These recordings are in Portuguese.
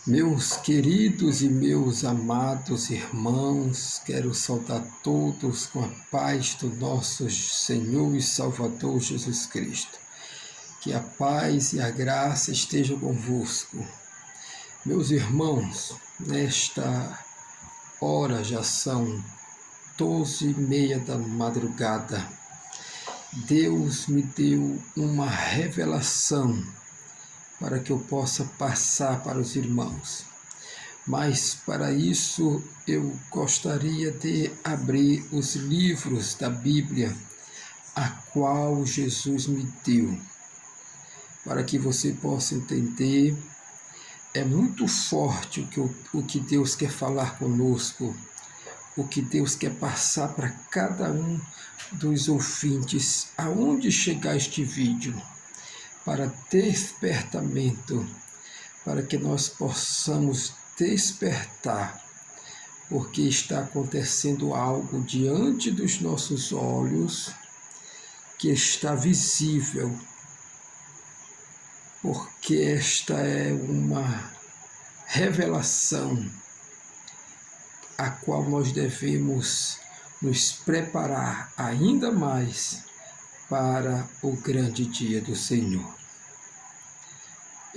Meus queridos e meus amados irmãos, quero saudar todos com a paz do nosso Senhor e Salvador Jesus Cristo. Que a paz e a graça estejam convosco. Meus irmãos, nesta hora já são 12h30 da madrugada. Deus me deu uma revelação para que eu possa passar para os irmãos. Mas para isso eu gostaria de abrir os livros da Bíblia, a qual Jesus me deu, para que você possa entender. É muito forte o que Deus quer falar conosco, o que Deus quer passar para cada um dos ouvintes, aonde chegar este vídeo, para despertamento, para que nós possamos despertar, porque está acontecendo algo diante dos nossos olhos que está visível, porque esta é uma revelação a qual nós devemos nos preparar ainda mais para o grande dia do Senhor.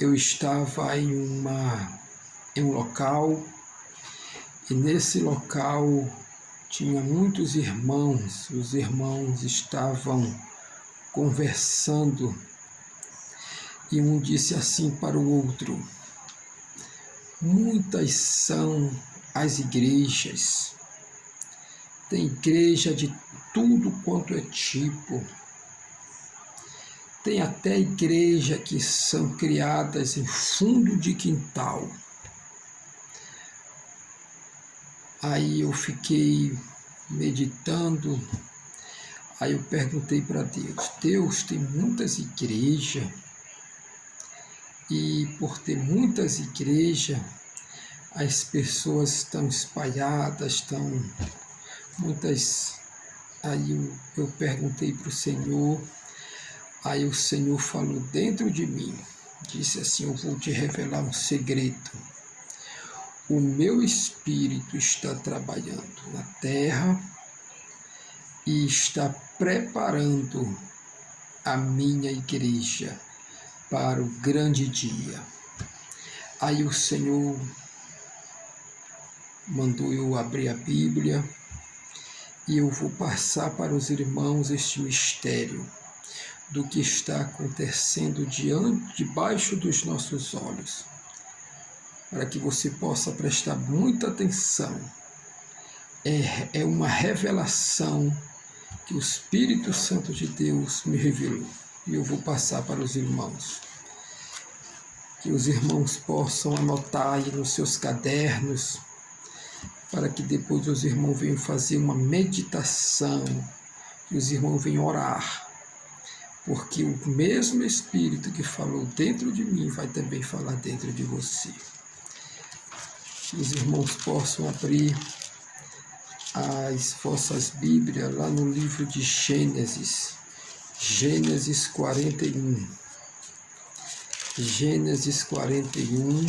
Eu estava em um local, e nesse local tinha muitos irmãos. Os irmãos estavam conversando e um disse assim para o outro: muitas são as igrejas, tem igreja de tudo quanto é tipo. Tem até igreja que são criadas em fundo de quintal. Aí eu fiquei meditando, aí eu perguntei para Deus: Deus, tem muitas igrejas, e por ter muitas igrejas, as pessoas estão espalhadas, estão muitas. Aí eu perguntei para o Senhor. Aí o Senhor falou dentro de mim, disse assim: eu vou te revelar um segredo. O meu Espírito está trabalhando na terra e está preparando a minha igreja para o grande dia. Aí o Senhor mandou eu abrir a Bíblia e eu vou passar para os irmãos este mistério do que está acontecendo debaixo dos nossos olhos, para que você possa prestar muita atenção. É uma revelação que o Espírito Santo de Deus me revelou, e eu vou passar para os irmãos. Que os irmãos possam anotar aí nos seus cadernos, para que depois os irmãos venham fazer uma meditação, que os irmãos venham orar, porque o mesmo Espírito que falou dentro de mim vai também falar dentro de você. Que os irmãos possam abrir as vossas Bíblias lá no livro de Gênesis, Gênesis 41. Gênesis 41,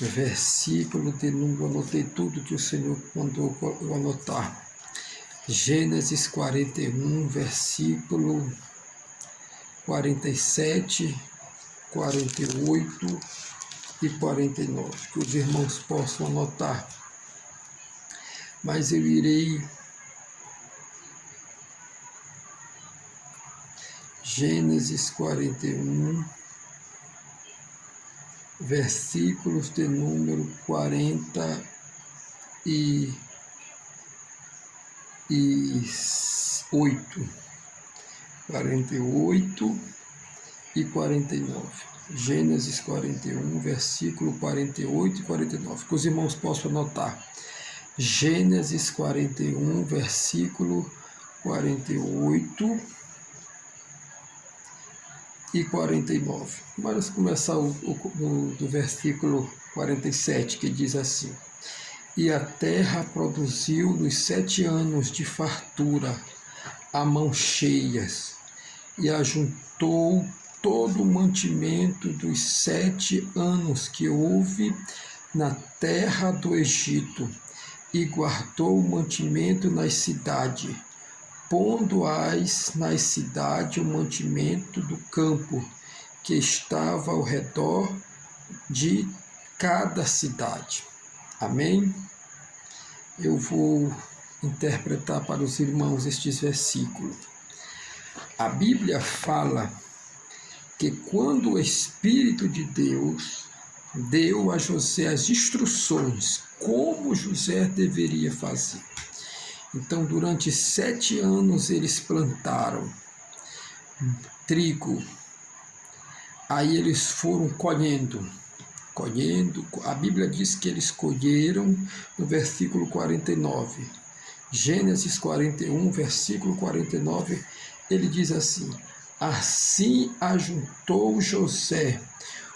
versículo de número, anotei tudo que o Senhor mandou eu anotar. Gênesis 41, versículo 47, 48 e 49, que os irmãos possam anotar. Mas eu irei. Gênesis 41, versículos de número 48 e 49. Gênesis 41, versículo 48 e 49, que os irmãos possam anotar. Gênesis 41, versículo 48 e 49. Vamos começar do versículo 47, que diz assim: e a terra produziu nos 7 anos de fartura a mãos cheias, e ajuntou todo o mantimento dos 7 anos que houve na terra do Egito, e guardou o mantimento nas cidades, pondo-as nas cidades o mantimento do campo, que estava ao redor de cada cidade. Amém? Eu vou interpretar para os irmãos estes versículos. A Bíblia fala que quando o Espírito de Deus deu a José as instruções como José deveria fazer. Então, durante 7 anos eles plantaram trigo. Aí eles foram colhendo. A Bíblia diz que eles colheram no versículo 49. Gênesis 41, versículo 49, ele diz assim: assim ajuntou José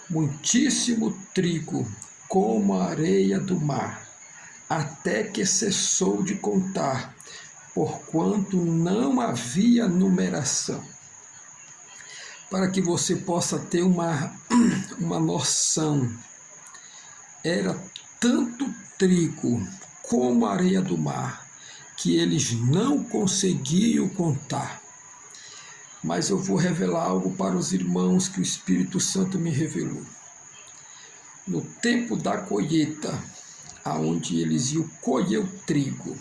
muitíssimo trigo, como a areia do mar, até que cessou de contar, porquanto não havia numeração. Para que você possa ter uma noção, era tanto trigo como a areia do mar, que eles não conseguiam contar. Mas eu vou revelar algo para os irmãos que o Espírito Santo me revelou. No tempo da colheita, aonde eles iam colher o trigo,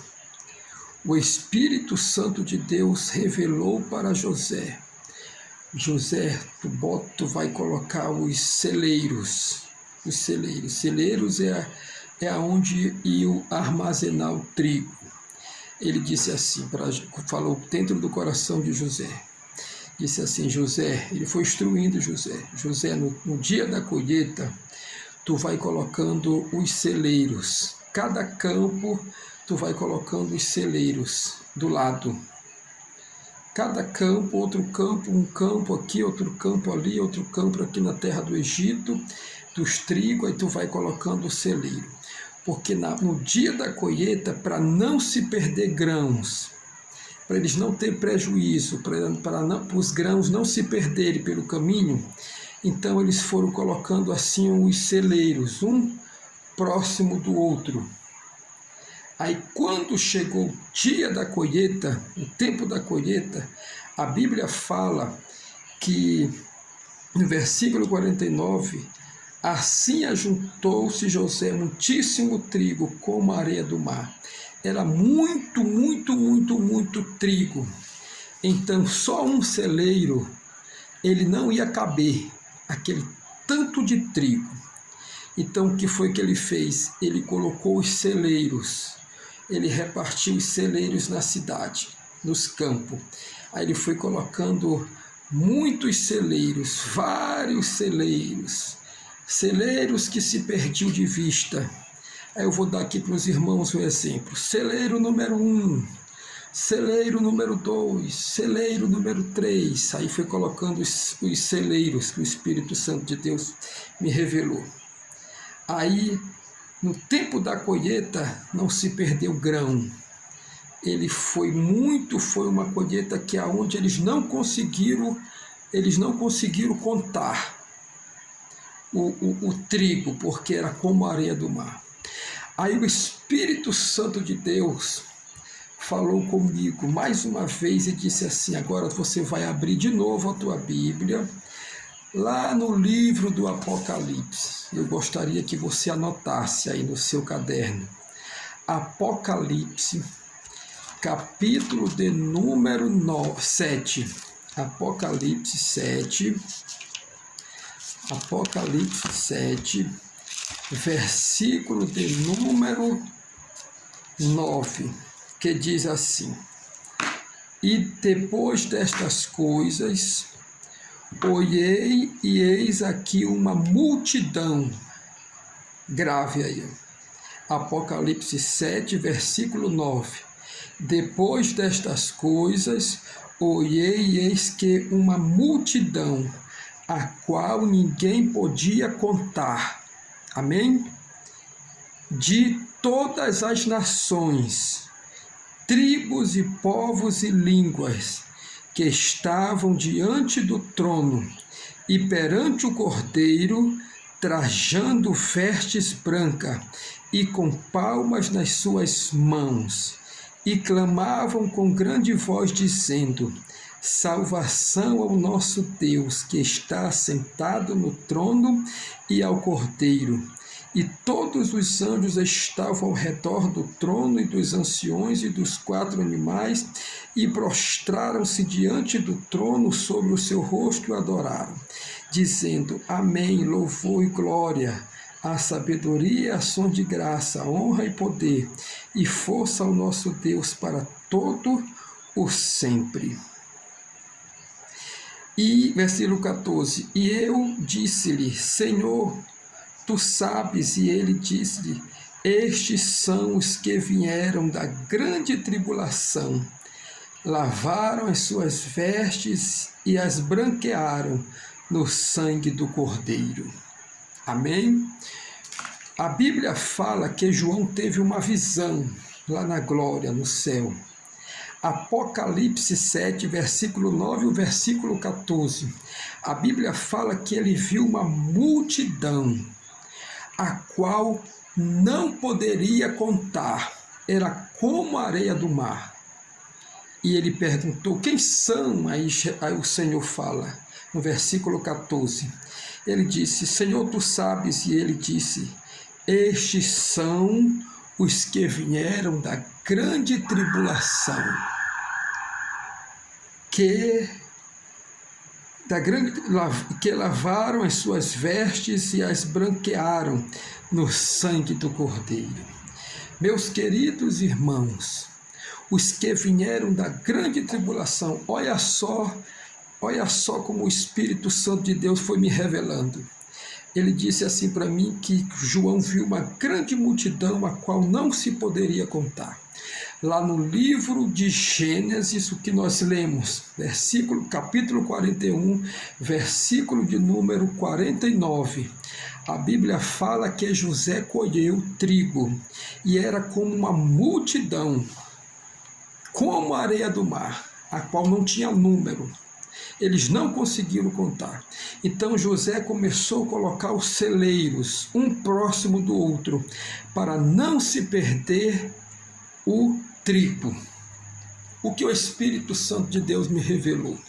o Espírito Santo de Deus revelou para José: José, tu vai colocar os celeiros. Os celeiros. Celeiros é aonde iam armazenar o trigo. Ele disse assim, falou dentro do coração de José. Disse assim: José, ele foi instruindo José. José, no dia da colheita, tu vai colocando os celeiros. Cada campo, tu vai colocando os celeiros do lado. Cada campo, outro campo, um campo aqui, outro campo ali, outro campo aqui na terra do Egito, dos trigos, aí tu vai colocando o celeiro. Porque no dia da colheita, para não se perder grãos, para eles não terem prejuízo, para os grãos não se perderem pelo caminho, então eles foram colocando assim os celeiros, um próximo do outro. Aí quando chegou o dia da colheita, o tempo da colheita, a Bíblia fala que, no versículo 49, assim ajuntou-se José muitíssimo trigo como a areia do mar. Era muito, muito, muito, muito trigo. Então só um celeiro, ele não ia caber aquele tanto de trigo. Então o que foi que ele fez? Ele colocou os celeiros. Ele repartiu os celeiros na cidade, nos campos. Aí ele foi colocando muitos celeiros, vários celeiros, celeiros que se perdiam de vista. Aí eu vou dar aqui para os irmãos um exemplo. Celeiro número 1, celeiro número 2, celeiro número 3. Aí foi colocando os celeiros que o Espírito Santo de Deus me revelou. Aí, no tempo da colheita, não se perdeu grão. Foi uma colheita que aonde eles não conseguiram contar o trigo, porque era como a areia do mar. Aí o Espírito Santo de Deus falou comigo mais uma vez e disse assim: agora você vai abrir de novo a tua Bíblia, lá no livro do Apocalipse. Eu gostaria que você anotasse aí no seu caderno. Apocalipse, capítulo de número 7. Apocalipse 7. Apocalipse 7, versículo de número 9, que diz assim: e depois destas coisas, olhei e eis aqui uma multidão, grave aí, Apocalipse 7, versículo 9, depois destas coisas, olhei e eis que uma multidão, a qual ninguém podia contar, amém? De todas as nações, tribos e povos e línguas, que estavam diante do trono e perante o Cordeiro, trajando vestes brancas, e com palmas nas suas mãos, e clamavam com grande voz, dizendo: Salvação ao nosso Deus, que está sentado no trono, e ao Cordeiro. E todos os anjos estavam ao redor do trono e dos anciões e dos 4 animais, e prostraram-se diante do trono sobre o seu rosto e o adoraram, dizendo: Amém, louvor e glória, a sabedoria, ação de graça, honra e poder, e força ao nosso Deus para todo o sempre. E versículo 14: E eu disse-lhe: Senhor, tu sabes. E ele disse-lhe: Estes são os que vieram da grande tribulação, lavaram as suas vestes e as branquearam no sangue do Cordeiro. Amém? A Bíblia fala que João teve uma visão lá na glória, no céu. Apocalipse 7, versículo 9 e o versículo 14. A Bíblia fala que ele viu uma multidão, a qual não poderia contar, era como a areia do mar. E ele perguntou: quem são? Aí o Senhor fala, no versículo 14. Ele disse: Senhor, tu sabes. E ele disse: estes são os que vieram da grande tribulação, que lavaram as suas vestes e as branquearam no sangue do Cordeiro. Meus queridos irmãos, os que vieram da grande tribulação, olha só como o Espírito Santo de Deus foi me revelando. Ele disse assim para mim que João viu uma grande multidão, a qual não se poderia contar. Lá no livro de Gênesis, o que nós lemos, capítulo 41, versículo de número 49, a Bíblia fala que José colheu trigo, e era como uma multidão, como a areia do mar, a qual não tinha número. Eles não conseguiram contar. Então José começou a colocar os celeiros, um próximo do outro, para não se perder o trigo. O que o Espírito Santo de Deus me revelou?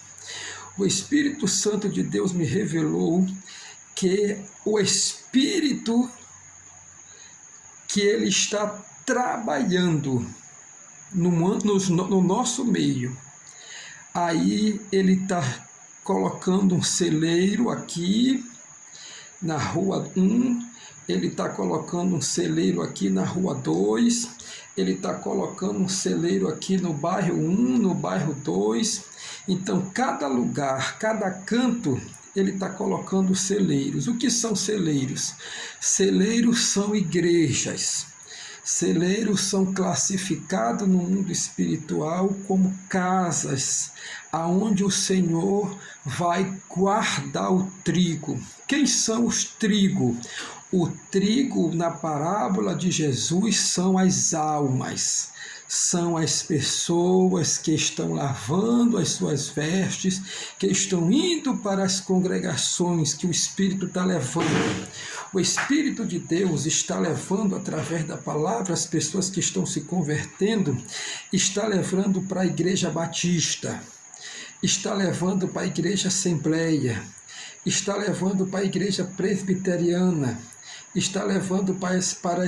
O Espírito Santo de Deus me revelou que o Espírito que ele está trabalhando no nosso meio, aí ele está colocando um celeiro aqui na rua 1, ele está colocando um celeiro aqui na rua 2, ele está colocando um celeiro aqui no bairro 1, no bairro 2. Então, cada lugar, cada canto, ele está colocando celeiros. O que são celeiros? Celeiros são igrejas. Celeiros são classificados no mundo espiritual como casas, aonde o Senhor vai guardar o trigo. Quem são os trigos? O trigo, na parábola de Jesus, são as almas, são as pessoas que estão lavando as suas vestes, que estão indo para as congregações que o Espírito está levando. O Espírito de Deus está levando através da palavra as pessoas que estão se convertendo, está levando para a igreja batista, está levando para a igreja assembleia, está levando para a igreja presbiteriana, está levando para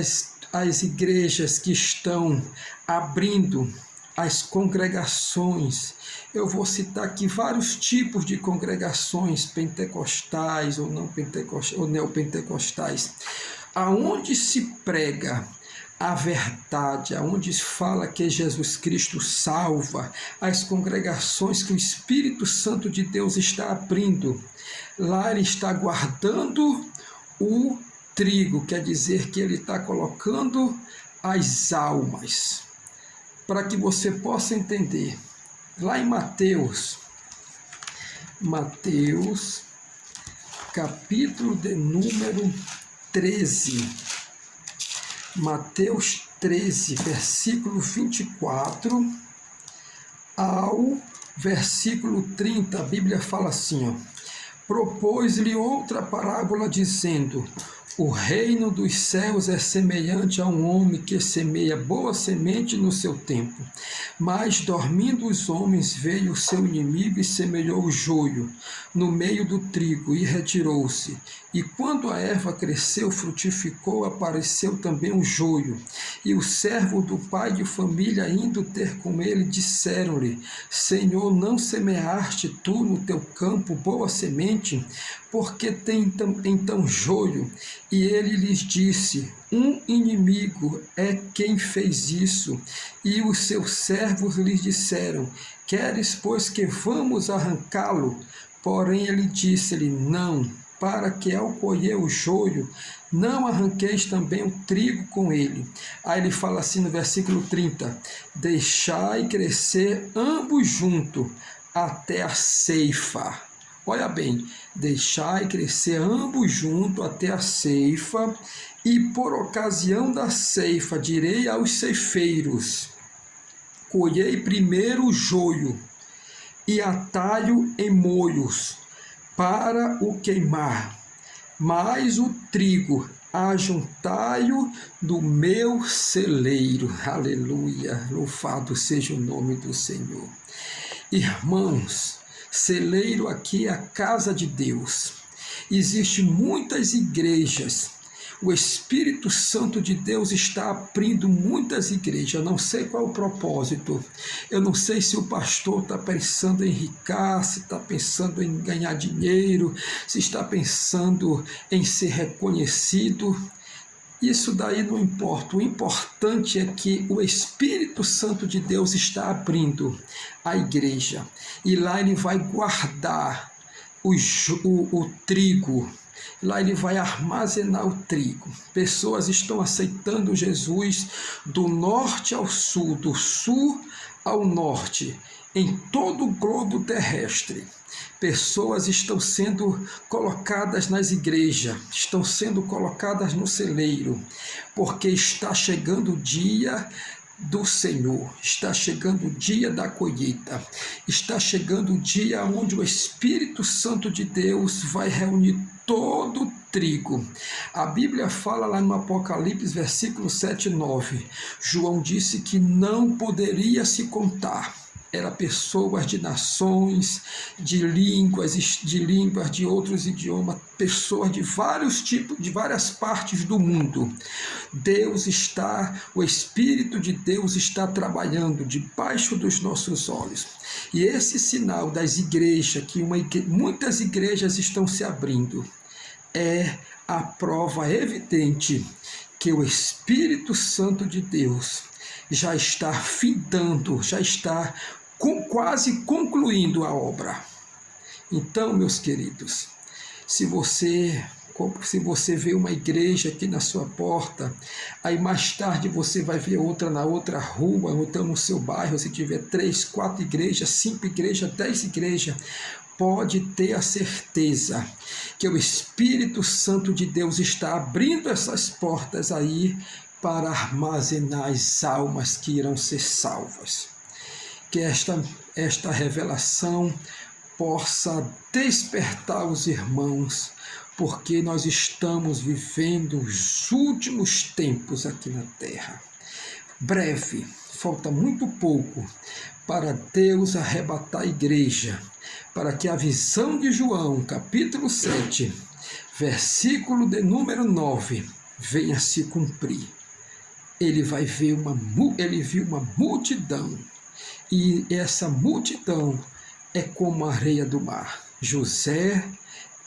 as igrejas que estão abrindo as congregações. Eu vou citar aqui vários tipos de congregações, pentecostais ou não pentecostais, ou neopentecostais, aonde se prega a verdade, aonde se fala que Jesus Cristo salva, as congregações que o Espírito Santo de Deus está abrindo. Lá ele está guardando o trigo, quer dizer que ele está colocando as almas, para que você possa entender. Lá em Mateus, capítulo de número 13, Mateus 13, versículo 24 ao versículo 30, a Bíblia fala assim, ó: Propôs-lhe outra parábola, dizendo: o reino dos céus é semelhante a um homem que semeia boa semente no seu tempo. Mas, dormindo os homens, veio o seu inimigo e semeou o joio no meio do trigo e retirou-se. E quando a erva cresceu, frutificou, apareceu também o joio. E o servo do pai de família, indo ter com ele, disseram-lhe: Senhor, não semeaste tu no teu campo boa semente? Porque tem então joio? E ele lhes disse: um inimigo é quem fez isso. E os seus servos lhes disseram: queres, pois, que vamos arrancá-lo? Porém ele disse-lhe: não, para que ao colher o joio, não arranqueis também o trigo com ele. Aí ele fala assim no versículo 30, deixai crescer ambos juntos até a ceifa. Olha bem, deixai crescer ambos juntos até a ceifa, e por ocasião da ceifa direi aos ceifeiros: colhei primeiro o joio, e atalho em moios, para o queimar, mas o trigo ajuntai-o no meu celeiro. Aleluia, louvado seja o nome do Senhor. Irmãos, celeiro aqui é a casa de Deus. Existem muitas igrejas. O Espírito Santo de Deus está abrindo muitas igrejas. Eu não sei qual é o propósito. Eu não sei se o pastor está pensando em enriquecer, se está pensando em ganhar dinheiro, se está pensando em ser reconhecido. Isso daí não importa. O importante é que o Espírito Santo de Deus está abrindo a igreja. E lá ele vai guardar o trigo. Lá ele vai armazenar o trigo. Pessoas estão aceitando Jesus do norte ao sul, do sul ao norte, em todo o globo terrestre. Pessoas estão sendo colocadas nas igrejas, estão sendo colocadas no celeiro, porque está chegando o dia do Senhor, está chegando o dia da colheita, está chegando o dia onde o Espírito Santo de Deus vai reunir todo o trigo. A Bíblia fala lá no Apocalipse, versículo 7 e 9, João disse que não poderia se contar. Era pessoas de nações, de línguas, de outros idiomas, pessoas de vários tipos, de várias partes do mundo. O Espírito de Deus está trabalhando debaixo dos nossos olhos. E esse sinal das igrejas, que muitas igrejas estão se abrindo, é a prova evidente que o Espírito Santo de Deus já está findando, já está quase concluindo a obra. Então, meus queridos, se você vê uma igreja aqui na sua porta, aí mais tarde você vai ver outra na outra rua, ou então no seu bairro, se tiver 3, 4 igrejas, 5 igrejas, 10 igrejas, pode ter a certeza que o Espírito Santo de Deus está abrindo essas portas aí para armazenar as almas que irão ser salvas. Que esta revelação possa despertar os irmãos, porque nós estamos vivendo os últimos tempos aqui na terra. Breve, falta muito pouco para Deus arrebatar a igreja, para que a visão de João, capítulo 7, versículo de número 9, venha se cumprir. Ele viu uma multidão, e essa multidão é como a areia do mar. José,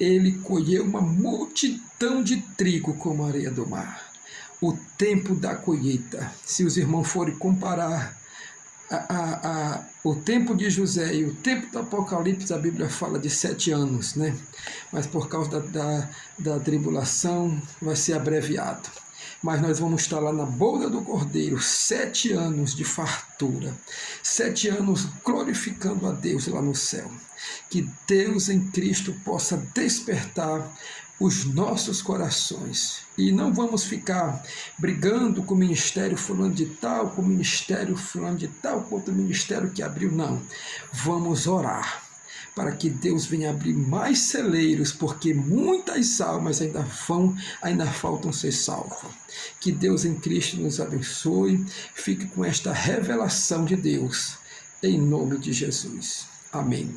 ele colheu uma multidão de trigo como a areia do mar. O tempo da colheita, se os irmãos forem comparar o tempo de José e o tempo do Apocalipse, a Bíblia fala de 7 anos, né? Mas por causa da tribulação vai ser abreviado. Mas nós vamos estar lá na boda do Cordeiro, 7 anos de fartura, 7 anos glorificando a Deus lá no céu. Que Deus em Cristo possa despertar os nossos corações. E não vamos ficar brigando com o ministério fulano de tal, com o ministério fulano de tal, com outro ministério que abriu, não. Vamos orar para que Deus venha abrir mais celeiros, porque muitas almas ainda faltam ser salvas. Que Deus em Cristo nos abençoe, fique com esta revelação de Deus, em nome de Jesus. Amém.